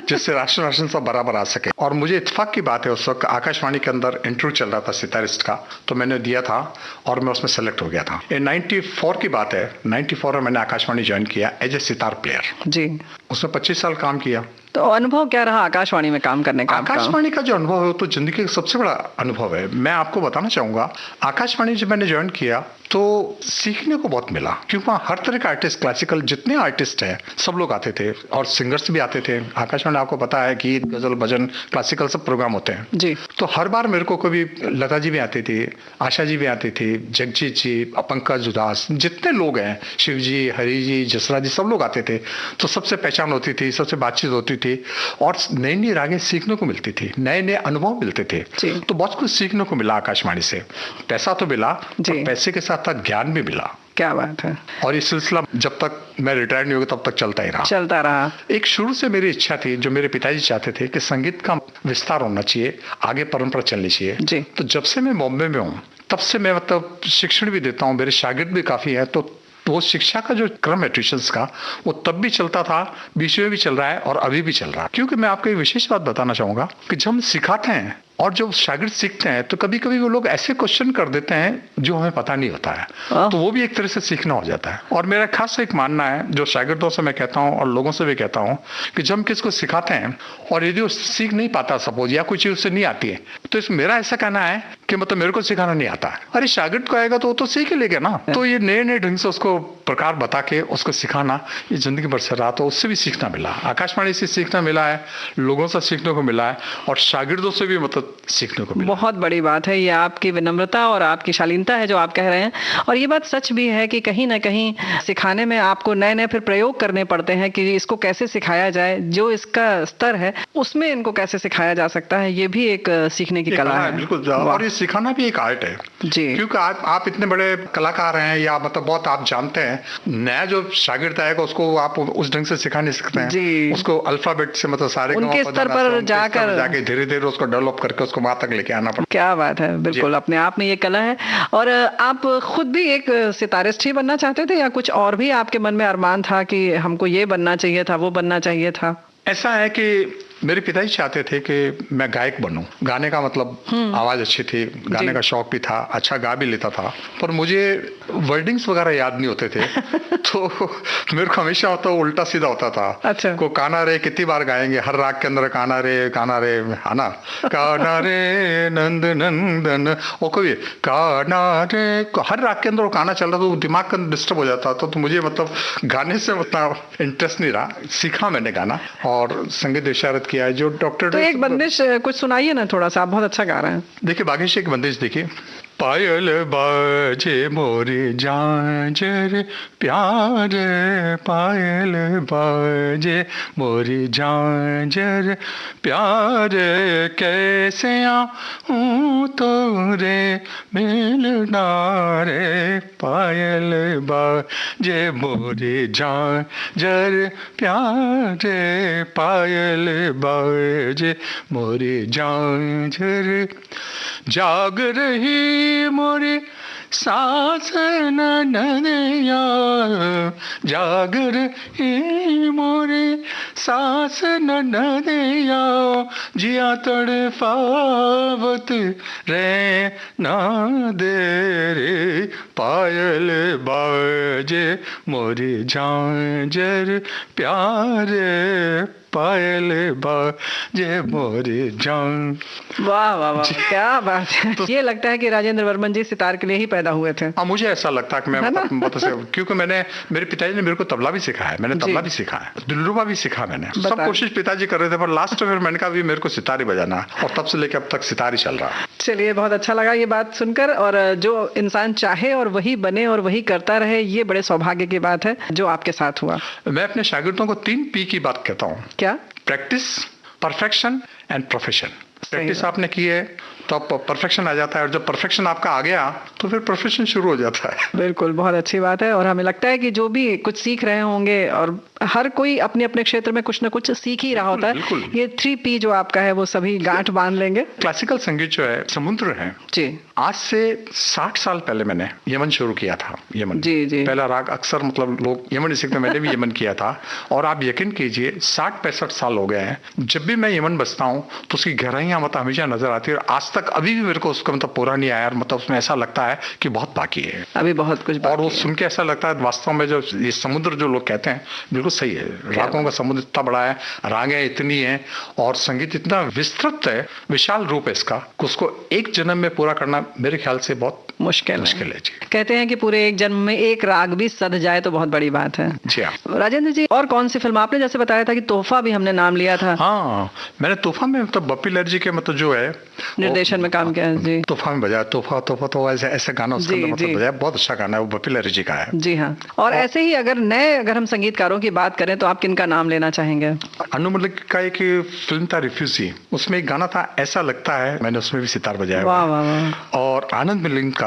जिससे राशन सब बराबर आ सके। और मुझे इत्तेफाक की बात है, उस वक्त आकाशवाणी के अंदर इंटरव्यू चल रहा था सितारिस्ट का, तो मैंने दिया था और मैं उसमें सेलेक्ट हो गया था। ये 94 की बात है। 94 में मैंने आकाशवाणी ज्वाइन किया एज ए सितार प्लेयर जी। उसमें 25 साल काम किया। तो अनुभव क्या रहा आकाशवाणी में काम करने का? आकाशवाणी का जो अनुभव है तो जिंदगी का सबसे बड़ा अनुभव है। मैं आपको बताना चाहूंगा, आकाशवाणी जब मैंने ज्वाइन किया तो सीखने को बहुत मिला, क्योंकि वहाँ हर तरह के आर्टिस्ट, क्लासिकल जितने आर्टिस्ट हैं सब लोग आते थे और सिंगर्स भी आते थे। आकाशवाणी आपको पता है गीत, गजल, भजन, क्लासिकल सब प्रोग्राम होते हैं जी। तो हर बार मेरे को कभी लता जी भी आती थी, आशा जी भी आती थी, जगजीत जी, पंकज उदास, जितने लोग हैं, शिव जी, हरि जी, जसरा जी, सब लोग आते थे। तो सबसे पहचान होती थी, सबसे बातचीत होती थी और नई नई रागें सीखने को मिलती थी, नए नए अनुभव मिलते थे। तो बहुत कुछ सीखने को मिला आकाशवाणी से। पैसा तो मिला, पैसे के साथ साथ ज्ञान भी मिला। क्या बात है। और ये सिलसिला जब तक मैं रिटायर नहीं हो गया तब तक चलता रहा। एक शुरू से मेरी इच्छा थी, जो मेरे पिताजी चाहते थे कि संगीत का विस्तार होना चाहिए, आगे परंपरा चलनी चाहिए। तो जब से मैं बॉम्बे में हूँ तब से मैं मतलब शिक्षण भी देता हूँ, मेरे शागिर्द भी काफी है। तो वो शिक्षा का जो क्रम है ट्यूशंस का, वो तब भी चलता था, बीच में भी चल रहा है और अभी भी चल रहा है। क्योंकि मैं आपको एक विशेष बात बताना चाहूंगा कि जब हम सिखाते हैं और जब शागिर्द सीखते हैं तो कभी कभी वो लोग ऐसे क्वेश्चन कर देते हैं जो हमें पता नहीं होता है, तो वो भी एक तरह से सीखना हो जाता है। और मेरा खास एक मानना है, जो शागिर्दों से मैं कहता हूँ और लोगों से भी कहता हूँ, कि जब हम किसको सिखाते हैं और यदि वो सीख नहीं पाता सपोज, या कोई चीज उससे नहीं आती है, तो मेरा ऐसा कहना है कि मतलब मेरे को सिखाना नहीं आता है, अरे शागिर्द को आएगा तो वो तो सीख ही लेगा ना। तो ये नए नए ढंग से उसको प्रकार बता के उसको सिखाना, ये जिंदगी भर से रहा। तो उससे भी सीखना मिला, आकाशवाणी से सीखना मिला है, लोगों से सीखने को मिला है और शागिर्दों से भी मतलब सीखने को मिला। बहुत बड़ी बात है ये, आपकी विनम्रता और आपकी शालीनता है जो आप कह रहे हैं। और ये बात सच भी है कि कहीं ना कहीं सिखाने में आपको नए नए फिर प्रयोग करने पड़ते हैं कि इसको कैसे सिखाया जाए, जो इसका स्तर है उसमें इनको कैसे सिखाया जा सकता है। ये भी एक सीखने की कला है। बिल्कुल, और ये सिखाना भी एक आर्ट है जी। क्योंकि आप इतने बड़े कलाकार हैं या मतलब बहुत आप जानते हैं, नया जो शागिर्द आएगा उसको आप उस ढंग से सिखा नहीं सकते हैं जी। उसको अल्फाबेट से मतलब सारे उनके स्तर पर जाके धीरे धीरे उसको डेवलप करके उसको वहां तक लेके आना पड़ता। क्या बात है, बिल्कुल अपने आप में ये कला है। और आप खुद भी एक सितारिस्ट ही बनना चाहते थे या कुछ और भी आपके मन में अरमान था कि हमको ये बनना चाहिए था, वो बनना चाहिए था? ऐसा है कि मेरे पिताजी चाहते थे कि मैं गायक बनूं, गाने का मतलब आवाज अच्छी थी, गाने का शौक भी था, अच्छा गा भी लेता था, पर मुझे वर्डिंग्स वगैरह याद नहीं होते थे तो मेरे को हमेशा होता उल्टा सीधा होता था। अच्छा। को काना रे कितनी बार गाएंगे, हर राग के अंदर काना रे है ना, काना रे नंद नंदन, वो कभी काना रे, हर राग के अंदर वो काना चल रहा था, तो दिमाग का डिस्टर्ब हो जाता था। तो मुझे मतलब गाने से उतना इंटरेस्ट नहीं रहा, सीखा मैंने गाना और संगीत इशारत किया है जो डॉक्टर। तो एक बंदिश कुछ सुनाइए ना थोड़ा सा, आप बहुत अच्छा गा रहे हैं। देखिए बागेश, एक बंदिश देखिए। पायल बाजे मोरी झांझर प्यारे, पायल बाजे मोरी झांझर प्यारे, कैसे आऊं तोरे मिलना रे, पायल बाजे मोरी झांझर प्यारे, पायल बाजे मोरी झांझर, जाग रही मोरी सास ननदिया, जाग रही मोरी सास ननदिया, जिया तड़पावत रे ना दे रे, पायल बाजे मोरी झांझर प्यारे, पायल बाजे मोरी झांझर। वाह वाह वाह, क्या बात है। ये लगता है कि राजेंद्र वर्मन जी सितार के लिए ही पैदा हुए थे। हाँ, मुझे ऐसा लगता है कि मैं क्योंकि मेरे पिताजी ने मेरे को तबला भी सिखाया है, मैंने तबला भी सीखा है, दिलरुबा भी सीखा मैंने, सब कोशिश पिताजी कर रहे थे, पर लास्ट में मैंने कहा भी मेरे को सितार ही बजाना है और तब से लेकर अब तक सितार ही चल रहा है। चलिए, बहुत अच्छा लगा ये बात सुनकर। और जो इंसान चाहे और वही बने और वही करता रहे, ये बड़े सौभाग्य की बात है जो आपके साथ हुआ। मैं अपने शागिर्दों को 3 P की बात कहता हूँ। क्या? Practice, perfection and profession. Practice आपने की है तो आप परफेक्शन आ जाता है, और जब परफेक्शन आपका आ गया तो फिर प्रोफेशन शुरू हो जाता है। बिल्कुल, बहुत अच्छी बात है। और हमें लगता है कि जो भी कुछ सीख रहे होंगे, और हर कोई अपने अपने क्षेत्र में कुछ ना कुछ सीख ही रहा होता है, ये 3P जो आपका है वो सभी गांठ बांध लेंगे। क्लासिकल संगीत जो है समुद्र है जी। आज से 60 साल पहले मैंने यमन शुरू किया था। यमन जी जी। पहला राग अक्सर मतलब लोग यमन सीखते, मैंने भी यमन किया था। और आप यकीन कीजिए 60-65 साल हो गए हैं, जब भी मैं यमन बजता हूँ तो उसकी गहराइयां मतलब हमेशा नजर आती है, और आज तक अभी भी मेरे को उसका मतलब पूरा नहीं आया, मतलब उसमें ऐसा लगता है कि बहुत बाकी है, अभी बहुत कुछ बाकी और वो सुन के ऐसा लगता है वास्तव में जो ये समुद्र जो लोग कहते हैं बिल्कुल सही है। रागों का समुद्र इतना बड़ा है, रागें इतनी हैं और संगीत इतना विस्तृत है, विशाल रूप है इसका, उसको एक जन्म में पूरा करना मेरे ख्याल से बहुत मुश्किल है जी। कहते हैं कि पूरे एक जन्म में एक राग भी सध जाए तो बहुत बड़ी बात है। जी हाँ। राजेंद्र जी, और कौन सी फिल्म, आपने जैसे बताया था कि तोहफा भी हमने नाम लिया था। हाँ, मैंने तोहफा में मतलब बप्पी लहर जी के मतलब जो है निर्देशन में काम किया है जी। तोहफा में बजाया, तोहफा तोहफा तो ऐसे गाना उसका मतलब बजाया, बहुत अच्छा गाना है वो, बप्पी लहर जी का है। जी हाँ। और ऐसे ही अगर हम संगीतकारों की बात करें तो आप किनका नाम लेना चाहेंगे? अनु मलिक का एक फिल्म था रिफ्यूजी, उसमें एक गाना था ऐसा लगता है, मैंने उसमें भी सितार बजाया। वाह वाह वाह। और आनंद मिलिंद का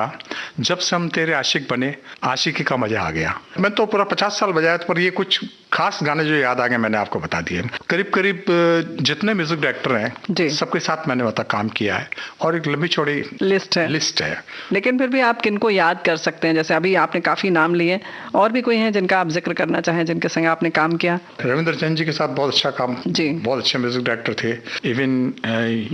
जब से हम तेरे आशिक बने, आशिकी का मजा आ गया। मैं तो पूरा 50 साल बजाया, पर ये कुछ खास गाने जो याद आ गए मैंने आपको बता दिए। करीब करीब जितने म्यूजिक डायरेक्टर हैं सबके साथ मैंने मतलब काम किया है, और एक लंबी चौड़ी लिस्ट है। लेकिन फिर भी आप किनको याद कर सकते हैं? जैसे अभी आपने काफी नाम लिए, और भी कोई हैं जिनका आप जिक्र करना चाहें, जिनके संग आपने काम किया? रविंद्र चंद जी के साथ बहुत अच्छा काम जी, बहुत अच्छे म्यूजिक डायरेक्टर थे। इवन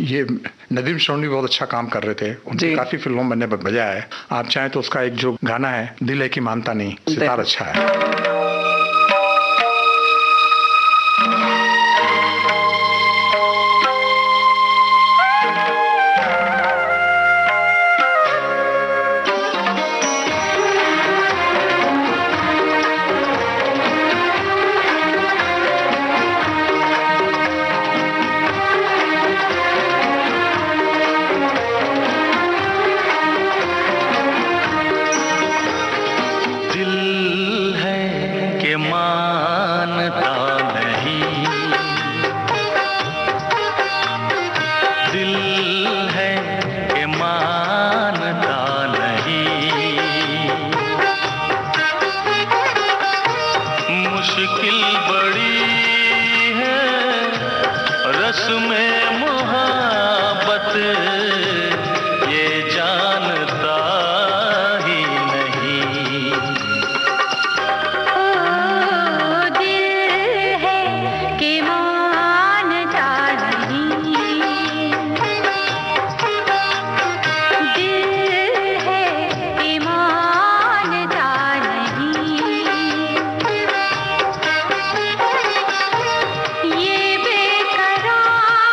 ये नदीम श्रवण भी बहुत अच्छा काम कर रहे थे, उनकी काफी फिल्मों मैंने बजाया है। आप चाहें तो उसका एक जो गाना है दिल है कि मानता नहीं, सितार अच्छा है। ये बेकरार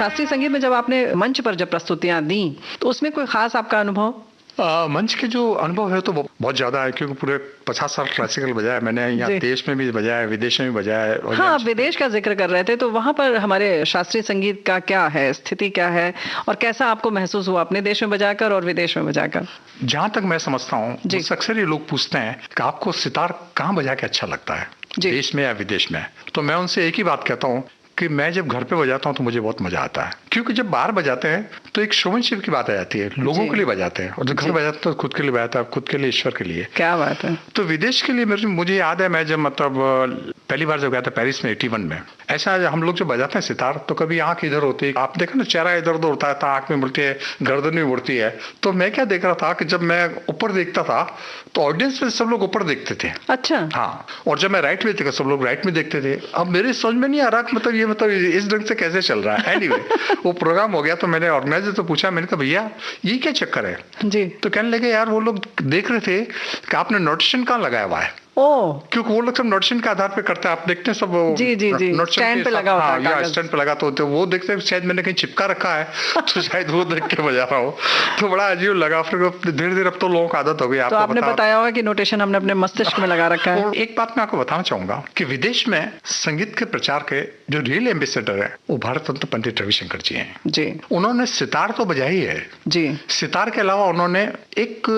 शास्त्रीय संगीत में जब आपने मंच पर जब प्रस्तुतियां दी तो उसमें कोई खास आपका अनुभव? मंच के जो अनुभव है तो बहुत ज्यादा है, क्योंकि पूरे 50 साल क्लासिकल बजाया मैंने, यहाँ देश में भी बजाया है, विदेश में भी बजाया है। हाँ, आप विदेश का जिक्र कर रहे थे, तो वहाँ पर हमारे शास्त्रीय संगीत का क्या है, स्थिति क्या है, और कैसा आपको महसूस हुआ अपने देश में बजाकर और विदेश में बजाकर? जहाँ तक मैं समझता हूँ, अक्सर ये लोग पूछते हैं कि आपको सितार कहाँ बजा के अच्छा लगता है, देश में या विदेश में? तो मैं उनसे एक ही बात कहता हूँ कि मैं जब घर पे बजाता हूँ तो मुझे बहुत मजा आता है, क्योंकि जब बाहर बजाते हैं तो एक शोमैनशिप की बात आ जाती है, लोगों के लिए बजाते हैं, और जब घर बजाते हैं तो खुद के लिए बजाता है, खुद के लिए, ईश्वर के लिए। क्या बात है। तो विदेश के लिए मुझे याद है, मैं जब मतलब पहली बार जब गया था पेरिस में 81 में, ऐसा हम लोग जब बजाते हैं सितार तो कभी आंख इधर होती है, आप देखो ना चेहरा इधर उधर होता है, तो आंख में मुड़ती है, गर्दन में मुड़ती है। तो मैं क्या देख रहा था कि जब मैं ऊपर देखता था तो ऑडियंस में सब लोग ऊपर देखते थे। अच्छा। हाँ, और जब मैं राइट में देखा सब लोग राइट में देखते थे। अब मेरे समझ में नहीं आ रहा कि मतलब ये मतलब इस ढंग से कैसे चल रहा है। एनीवे वो प्रोग्राम हो गया तो मैंने ऑर्गेनाइजर से पूछा, मैंने कहा भैया ये क्या चक्कर है जी? तो कहने लगे यार वो लोग देख रहे थे कि आपने नोटेशन कहाँ लगाया हुआ है। क्योंकि वो लोग सब नोटेशन के आधार पे करते हैं, आप देखते हैं सब जी जी जी स्टैंड पे लगा होता है, या स्टैंड पे लगा, तो वो देखते हैं शायद मैंने कहीं चिपका रखा है तो शायद वो देख के बजा रहा हूँ। तो बड़ा अजीब लगा, फिर धीरे धीरे अब तो लोगों को आदत हो गई। तो आपने बताया होगा कि नोटेशन हमने अपने मस्तिष्क में लगा रखा है। और एक बात मैं आपको बताना चाहूंगा कि विदेश में संगीत के प्रचार के जो रियल एम्बेसडर है वो भारत रत्न पंडित रविशंकर जी हैं जी। उन्होंने सितार तो बजाई है जी, सितार के अलावा उन्होंने एक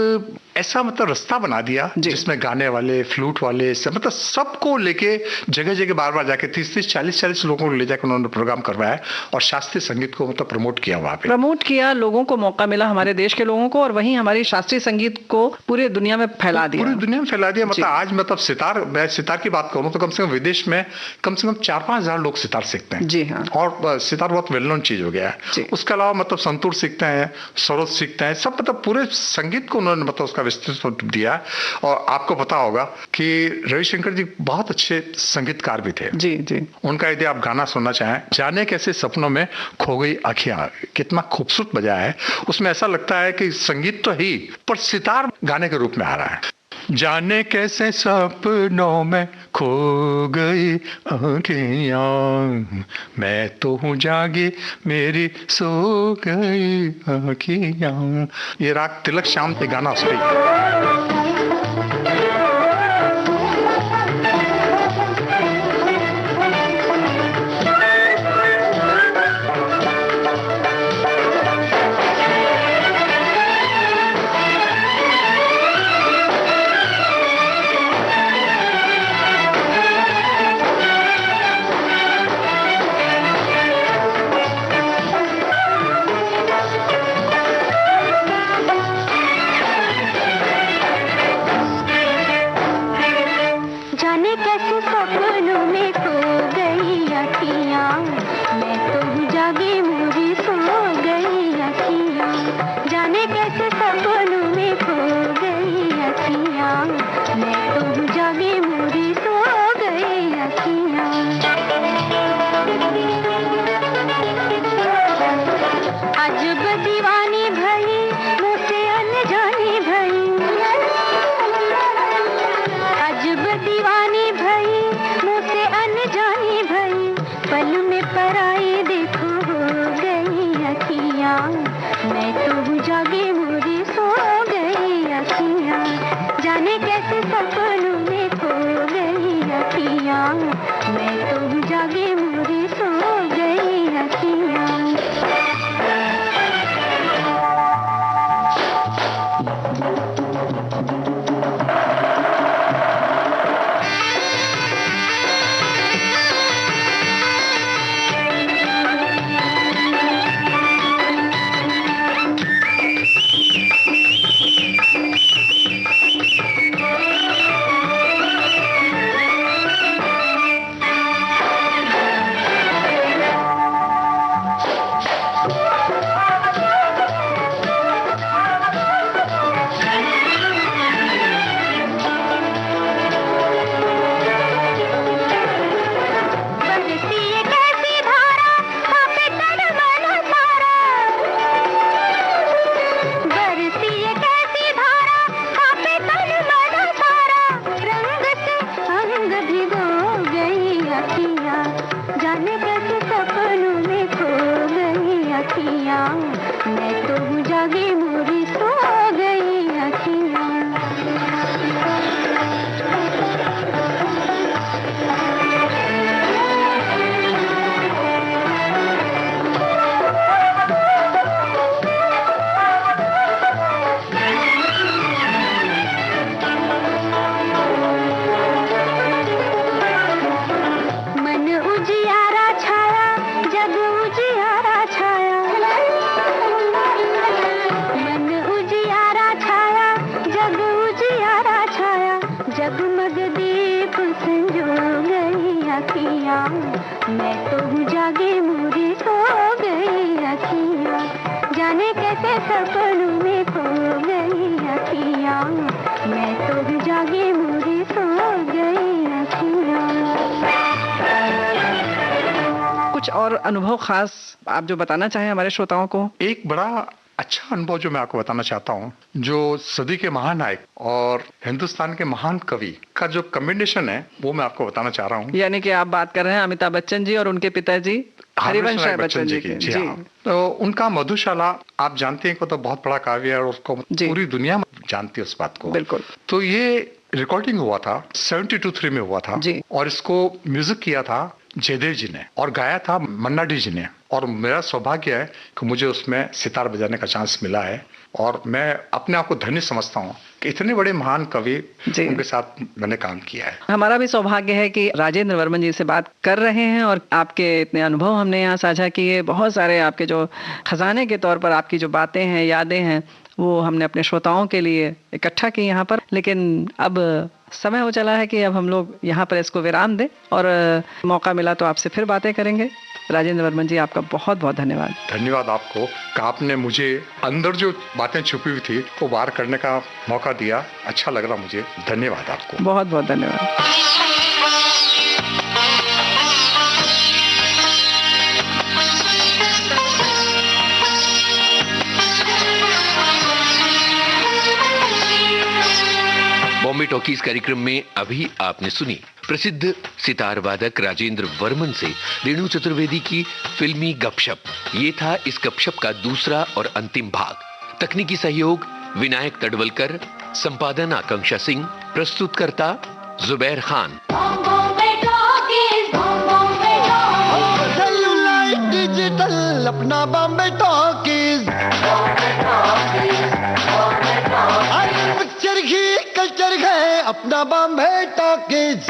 ऐसा मतलब रास्ता बना दिया जिसमें गाने वाले, फ्लूट वाले, मतलब सबको लेके जगह जगह बार बार जाके 30-40 लोगों को ले जाकर उन्होंने प्रोग्राम करवाया और शास्त्रीय संगीत को मतलब प्रमोट किया, वहाँ पे प्रमोट किया, लोगों को मौका मिला, हमारे देश के लोगों को, और वहीं हमारी शास्त्रीय संगीत को पूरी दुनिया में फैला दिया, पूरी दुनिया में फैला दिया। मतलब आज मतलब सितार, मैं सितार की बात करूँ तो कम से कम विदेश में कम से कम 4-5 हजार लोग सितार सीखते हैं जी हाँ, और सितार बहुत वेल नोन चीज हो गया है। उसके अलावा मतलब संतूर सीखते हैं, सरोद सीखते हैं, सब मतलब पूरे संगीत को उन्होंने मतलब उसका विस्तृत दिया। और आपको पता होगा कि रविशंकर जी बहुत अच्छे संगीतकार भी थे जी जी। उनका यदि आप गाना सुनना चाहें, जाने कैसे सपनों में खो गई आँखियां, कितना खूबसूरत बजाया है। उसमें ऐसा लगता है कि संगीत तो ही पर सितार गाने के रूप में आ रहा है। जाने कैसे सपनों में खो गई आँखियां, मैं तो हूँ जागी मेरी सो गई आँखियां। ये राग तिलक श्याम पे गाना उस पे और अनुभव खास आप जो बताना चाहें हमारे श्रोताओं को? एक बड़ा अच्छा अनुभव जो मैं आपको बताना चाहता हूँ, जो सदी के महानायक और हिंदुस्तान के महान कवि का जो कॉम्बिनेशन है वो मैं आपको बताना चाह रहा हूँ। यानी कि आप बात कर रहे हैं अमिताभ बच्चन जी और उनके पिताजी हरिवंश राय बच्चन जी की। जी हाँ। तो उनका मधुशाला आप जानते हैं को तो बहुत बड़ा काव्य है और उसको पूरी दुनिया जानती है उस बात को। बिल्कुल। तो ये रिकॉर्डिंग हुआ था 72-3 में हुआ था और इसको म्यूजिक किया था जयदेव जी ने और गाया था मन्ना डे जी ने। और मेरा सौभाग्य है कि मुझे उसमें सितार बजाने का चांस मिला है और मैं अपने आप को धन्य समझता हूँ कि इतने बड़े महान कवि उनके साथ मैंने काम किया है। हमारा भी सौभाग्य है कि राजेंद्र वर्मन जी से बात कर रहे हैं और आपके इतने अनुभव हमने यहाँ साझा किए। बहुत सारे आपके जो खजाने के तौर पर आपकी जो बातें हैं, यादें हैं, वो हमने अपने श्रोताओं के लिए इकट्ठा की यहाँ पर। लेकिन अब समय हो चला है कि अब हम लोग यहाँ पर इसको विराम दें और मौका मिला तो आपसे फिर बातें करेंगे। राजेंद्र वर्मन जी, आपका बहुत बहुत धन्यवाद। धन्यवाद आपको कि आपने मुझे अंदर जो बातें छुपी हुई थी वो बाहर करने का मौका दिया। अच्छा लग रहा मुझे। धन्यवाद आपको। बहुत बहुत धन्यवाद। बॉम्बे टॉकीज कार्यक्रम में अभी आपने सुनी प्रसिद्ध सितार वादक राजेंद्र वर्मन से रेणु चतुर्वेदी की फिल्मी गपशप। ये था इस गपशप का दूसरा और अंतिम भाग। तकनीकी सहयोग विनायक तडवलकर, संपादन आकांक्षा सिंह, प्रस्तुतकर्ता जुबैर खान। डिजिटल अपना बॉम्बे टॉकीज, पिक्चर ही कल्चर है अपना बॉम्बे टॉकीज।